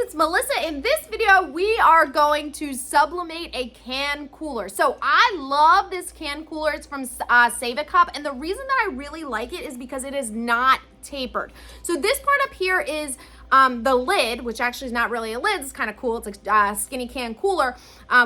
it's Melissa. In this video, we are going to sublimate a can cooler. So I love this can cooler. It's from Save a Cup, and the reason that I really like it is because it is not tapered. So this part up here is the lid, which actually is not really a lid. It's kind of cool. It's a skinny can cooler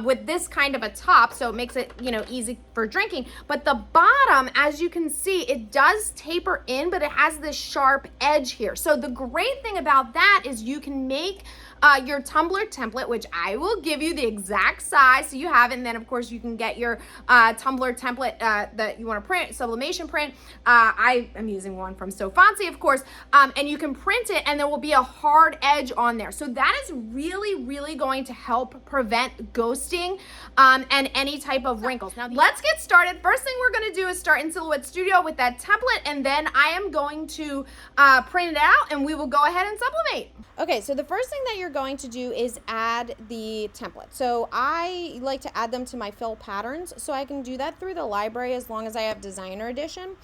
with this kind of a top, so it makes it, you know, easy for drinking. But the bottom, as you can see, it does taper in, but it has this sharp edge here. So the great thing about that is you can make your tumbler template, which I will give you the exact size so you have it, and then of course you can get your tumbler template that you want to print, sublimation print. I am using one from So Fancy, of course, and you can print it and there will be a hard edge on there. So that is really going to help prevent ghosting and any type of wrinkles. Now let's get started. First thing we're going to do is start in Silhouette Studio with that template, and then I am going to print it out and we will go ahead and sublimate. Okay, so the first thing that you're going to do is add the template. So I like to add them to my fill patterns, so I can do that through the library as long as I have Designer Edition,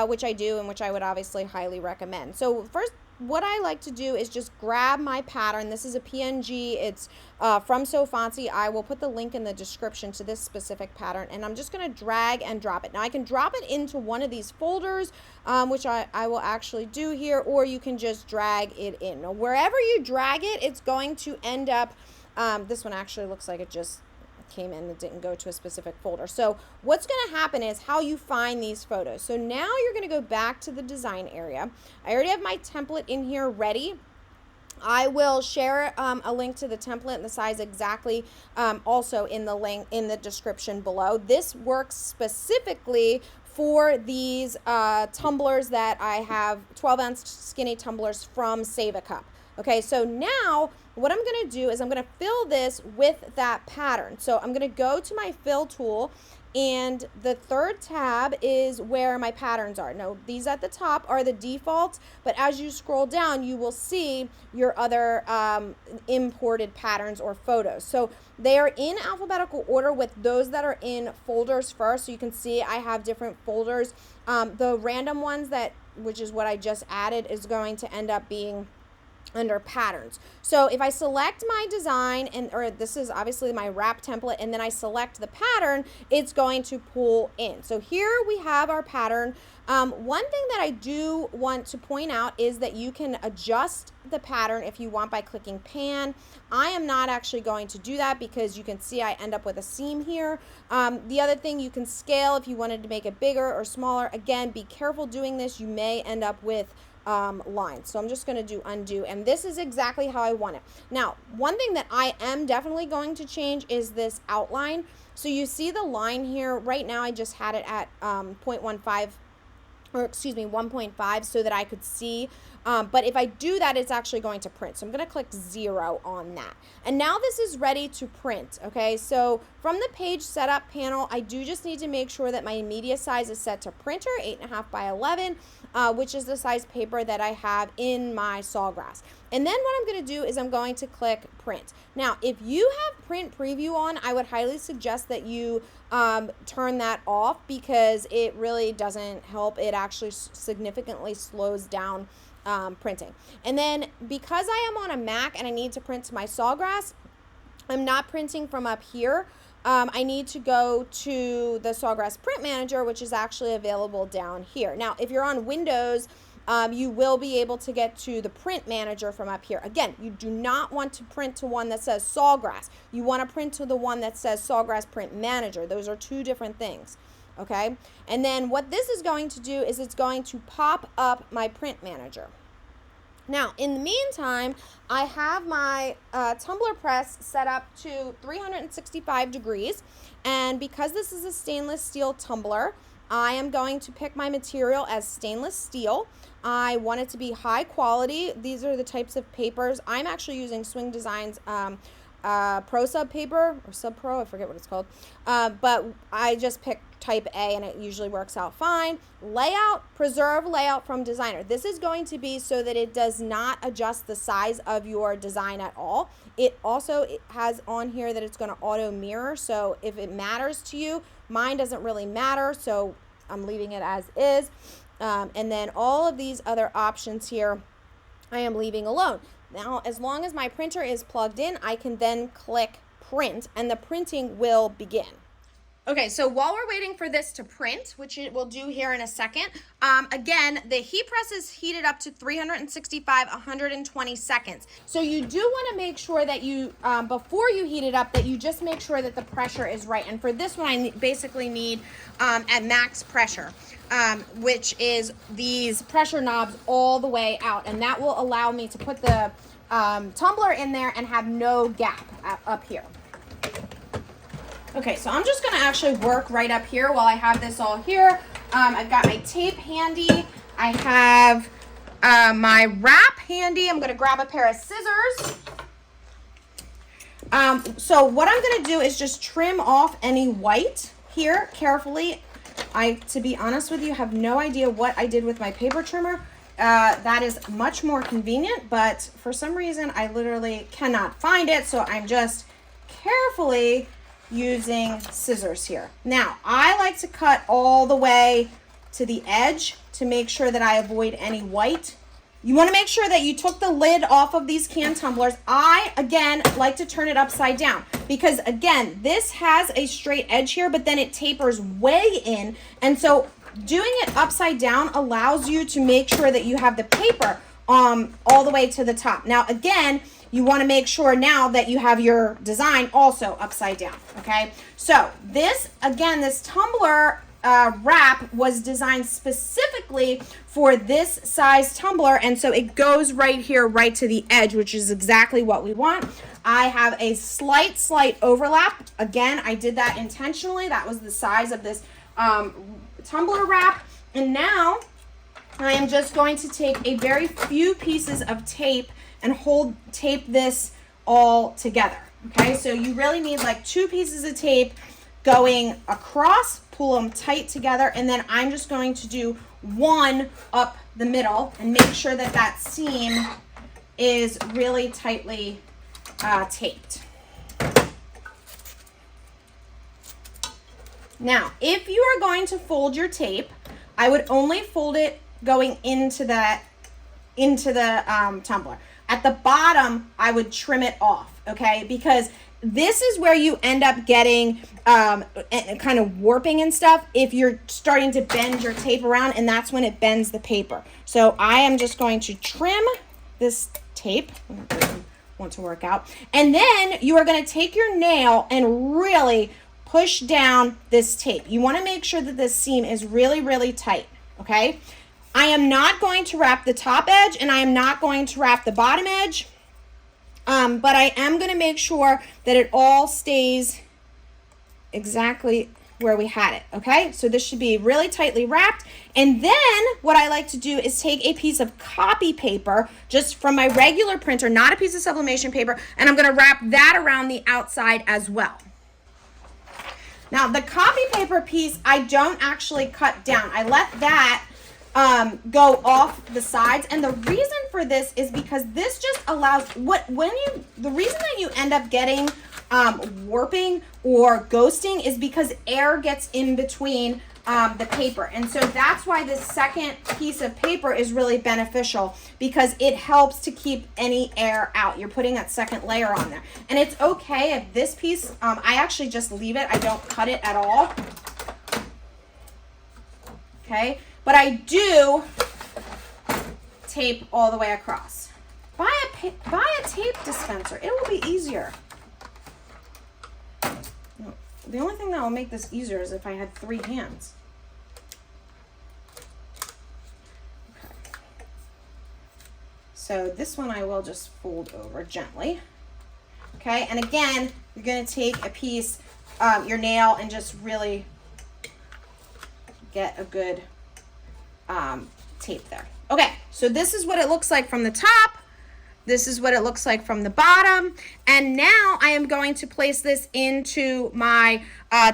which I do and which I would obviously highly recommend. So first, what I like to do is just grab my pattern. This is a PNG. It's from So Fancy. I will put the link in the description to this specific pattern, and I'm just going to drag and drop it. Now I can drop it into one of these folders, which I will actually do here, or you can just drag it in. Now, wherever you drag it, it's going to end up, this one actually looks like it just came in, it didn't go to a specific folder. So what's going to happen is how you find these photos. So now you're going to go back to the design area. I already have my template in here ready. I will share a link to the template and the size exactly also in the link in the description below. This works specifically for these tumblers that I have, 12-ounce skinny tumblers from Save a Cup. Okay, so now what I'm going to do is I'm going to fill this with that pattern. So I'm going to go to my fill tool, and the third tab is where my patterns are. Now, these at the top are the defaults, but as you scroll down, you will see your other imported patterns or photos. So they are in alphabetical order with those that are in folders first. So you can see I have different folders. The random ones which is what I just added, is going to end up being under patterns. So if I select my design, or this is obviously my wrap template, and then I select the pattern, it's going to pull in. So here we have our pattern. One thing that I do want to point out is that you can adjust the pattern if you want by clicking pan. I am not actually going to do that because you can see I end up with a seam here. The other thing, you can scale if you wanted to make it bigger or smaller. Again, be careful doing this. You may end up with lines. So I'm just going to do undo, and this is exactly how I want it. Now, one thing that I am definitely going to change is this outline. So you see the line here. Right now I just had it at 0.15, or excuse me, 1.5, so that I could see. But if I do that, it's actually going to print. So I'm going to click 0 on that. And now this is ready to print. Okay, so from the page setup panel, I do just need to make sure that my media size is set to printer, 8.5 by 11, which is the size paper that I have in my Sawgrass. And then what I'm going to do is I'm going to click print. Now, if you have print preview on, I would highly suggest that you turn that off, because it really doesn't help. It actually significantly slows down printing. And then because I am on a Mac and I need to print to my Sawgrass, I'm not printing from up here. I need to go to the Sawgrass Print Manager, which is actually available down here. Now, if you're on Windows, you will be able to get to the Print Manager from up here. Again, you do not want to print to one that says Sawgrass. You want to print to the one that says Sawgrass Print Manager. Those are two different things. Okay, and then what this is going to do is it's going to pop up my Print Manager. Now, in the meantime, I have my tumbler press set up to 365 degrees, and because this is a stainless steel tumbler, I am going to pick my material as stainless steel. I want it to be high quality. These are the types of papers. I'm actually using Swing Designs Pro Sub paper, or Sub Pro, I forget what it's called, but I just picked type A and it usually works out fine. Layout, preserve layout from designer. This is going to be so that it does not adjust the size of your design at all. It has on here that it's going to auto mirror, so if it matters to you, mine doesn't really matter, so I'm leaving it as is. And then all of these other options here I am leaving alone. Now, as long as my printer is plugged in, I can then click print and the printing will begin. Okay, so while we're waiting for this to print, which it will do here in a second, again, the heat press is heated up to 365, 120 seconds. So you do want to make sure that you, before you heat it up, that you just make sure that the pressure is right. And for this one, I basically need at max pressure, which is these pressure knobs all the way out. And that will allow me to put the tumbler in there and have no gap up here. Okay, so I'm just going to actually work right up here while I have this all here. I've got my tape handy. I have my wrap handy. I'm going to grab a pair of scissors. So what I'm going to do is just trim off any white here carefully. To be honest with you, have no idea what I did with my paper trimmer. That is much more convenient, but for some reason I literally cannot find it. So I'm just carefully using scissors here. Now, I like to cut all the way to the edge to make sure that I avoid any white. You want to make sure that you took the lid off of these can tumblers. I, again, like to turn it upside down because, again, this has a straight edge here, but then it tapers way in. And so doing it upside down allows you to make sure that you have the paper all the way to the top. Now, again, you want to make sure now that you have your design also upside down, okay? So this, again, this tumbler wrap was designed specifically for this size tumbler, and so it goes right here, right to the edge, which is exactly what we want. I have a slight overlap. Again, I did that intentionally. That was the size of this tumbler wrap. And now I am just going to take a very few pieces of tape and tape this all together. Okay, so you really need like 2 pieces of tape going across, pull them tight together, and then I'm just going to do 1 up the middle and make sure that that seam is really tightly taped. Now, if you are going to fold your tape, I would only fold it going into the tumbler. At the bottom, I would trim it off, okay? Because this is where you end up getting kind of warping and stuff if you're starting to bend your tape around, and that's when it bends the paper. So I am just going to trim this tape. Want to work out. And then you are going to take your nail and really push down this tape. You want to make sure that this seam is really, really tight, okay? I am not going to wrap the top edge and I am not going to wrap the bottom edge, but I am going to make sure that it all stays exactly where we had it, okay? So this should be really tightly wrapped. And then what I like to do is take a piece of copy paper, just from my regular printer, not a piece of sublimation paper, and I'm going to wrap that around the outside as well. Now, the copy paper piece, I don't actually cut down. I let that go off the sides, and the reason for this is because this just allows the reason that you end up getting warping or ghosting is because air gets in between the paper, and so that's why this second piece of paper is really beneficial, because it helps to keep any air out. You're putting that second layer on there, and it's okay if this piece I actually just leave it. I don't cut it at all, okay? But I do tape all the way across. Buy a tape dispenser. It will be easier. The only thing that will make this easier is if I had 3 hands. Okay. So this one I will just fold over gently. Okay, and again, you're going to take a piece, your nail, and just really get a good tape there. Okay, so this is what it looks like from the top. This is what it looks like from the bottom. And now I am going to place this into my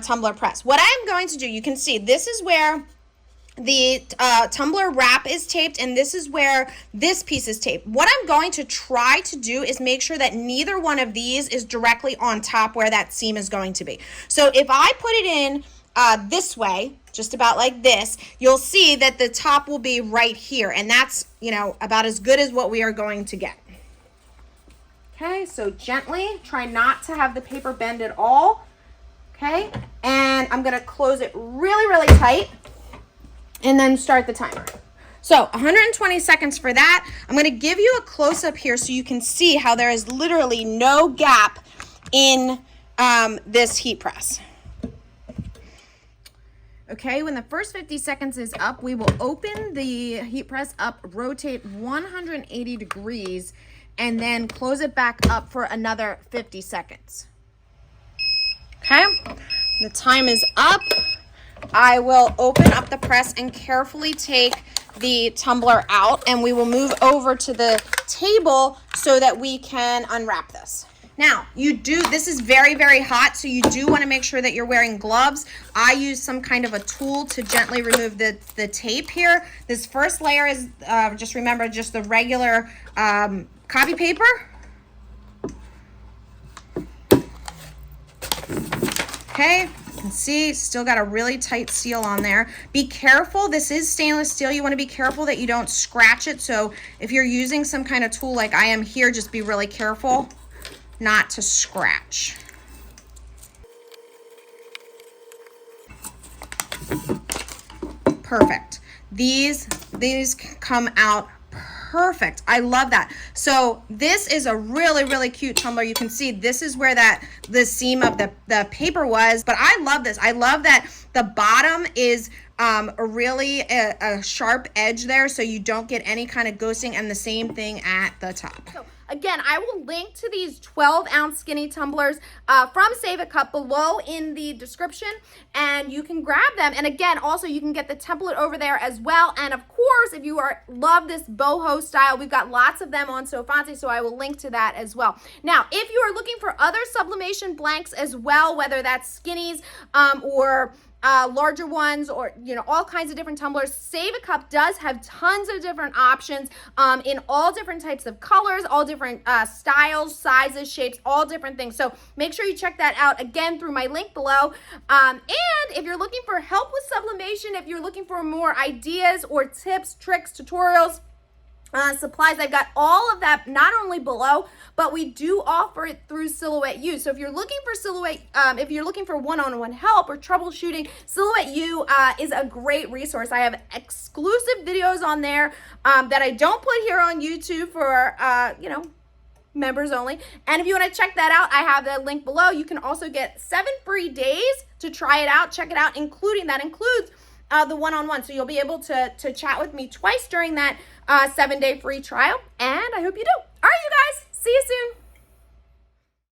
tumbler press. What I am going to do, you can see this is where the tumbler wrap is taped, and this is where this piece is taped. What I'm going to try to do is make sure that neither one of these is directly on top where that seam is going to be. So if I put it in this way, just about like this, you'll see that the top will be right here, and that's, you know, about as good as what we are going to get. Okay, so gently, try not to have the paper bend at all. Okay, and I'm gonna close it really, really tight and then start the timer. So 120 seconds for that. I'm gonna give you a close up here so you can see how there is literally no gap in this heat press. Okay, when the first 50 seconds is up, we will open the heat press up, rotate 180 degrees, and then close it back up for another 50 seconds. Okay, the time is up. I will open up the press and carefully take the tumbler out, and we will move over to the table so that we can unwrap this. Now, this is very, very hot, so you do want to make sure that you're wearing gloves. I use some kind of a tool to gently remove the tape here. This first layer is, just remember, just the regular copy paper. Okay, you can see, still got a really tight seal on there. Be careful, this is stainless steel. You want to be careful that you don't scratch it. So if you're using some kind of tool like I am here, just be really careful not to scratch. Perfect. These come out perfect. I love that. So this is a really, really cute tumbler. You can see this is where the seam of the paper was, but I love this. I love that the bottom is a sharp edge there, so you don't get any kind of ghosting, and the same thing at the top. So again, I will link to these 12-ounce skinny tumblers from Save a Cup below in the description, and you can grab them. And again, also you can get the template over there as well. And of course, if you love this boho style, we've got lots of them on Sofante, so I will link to that as well. Now, if you are looking for other sublimation blanks as well, whether that's skinnies or larger ones, or all kinds of different tumblers, Save a Cup does have tons of different options in all different types of colors, all different styles, sizes, shapes, all different things. So make sure you check that out again through my link below. And if you're looking for help with sublimation, if you're looking for more ideas or tips, tricks, tutorials, supplies, I've got all of that not only below, but we do offer it through Silhouette U. So if you're looking for if you're looking for one-on-one help or troubleshooting, Silhouette U is a great resource. I have exclusive videos on there that I don't put here on YouTube for members only. And if you want to check that out, I have the link below. You can also get 7 free days to try it out. Check it out, includes the one-on-one. So you'll be able to chat with me twice during that 7-day free trial. And I hope you do. All right, you guys, see you soon.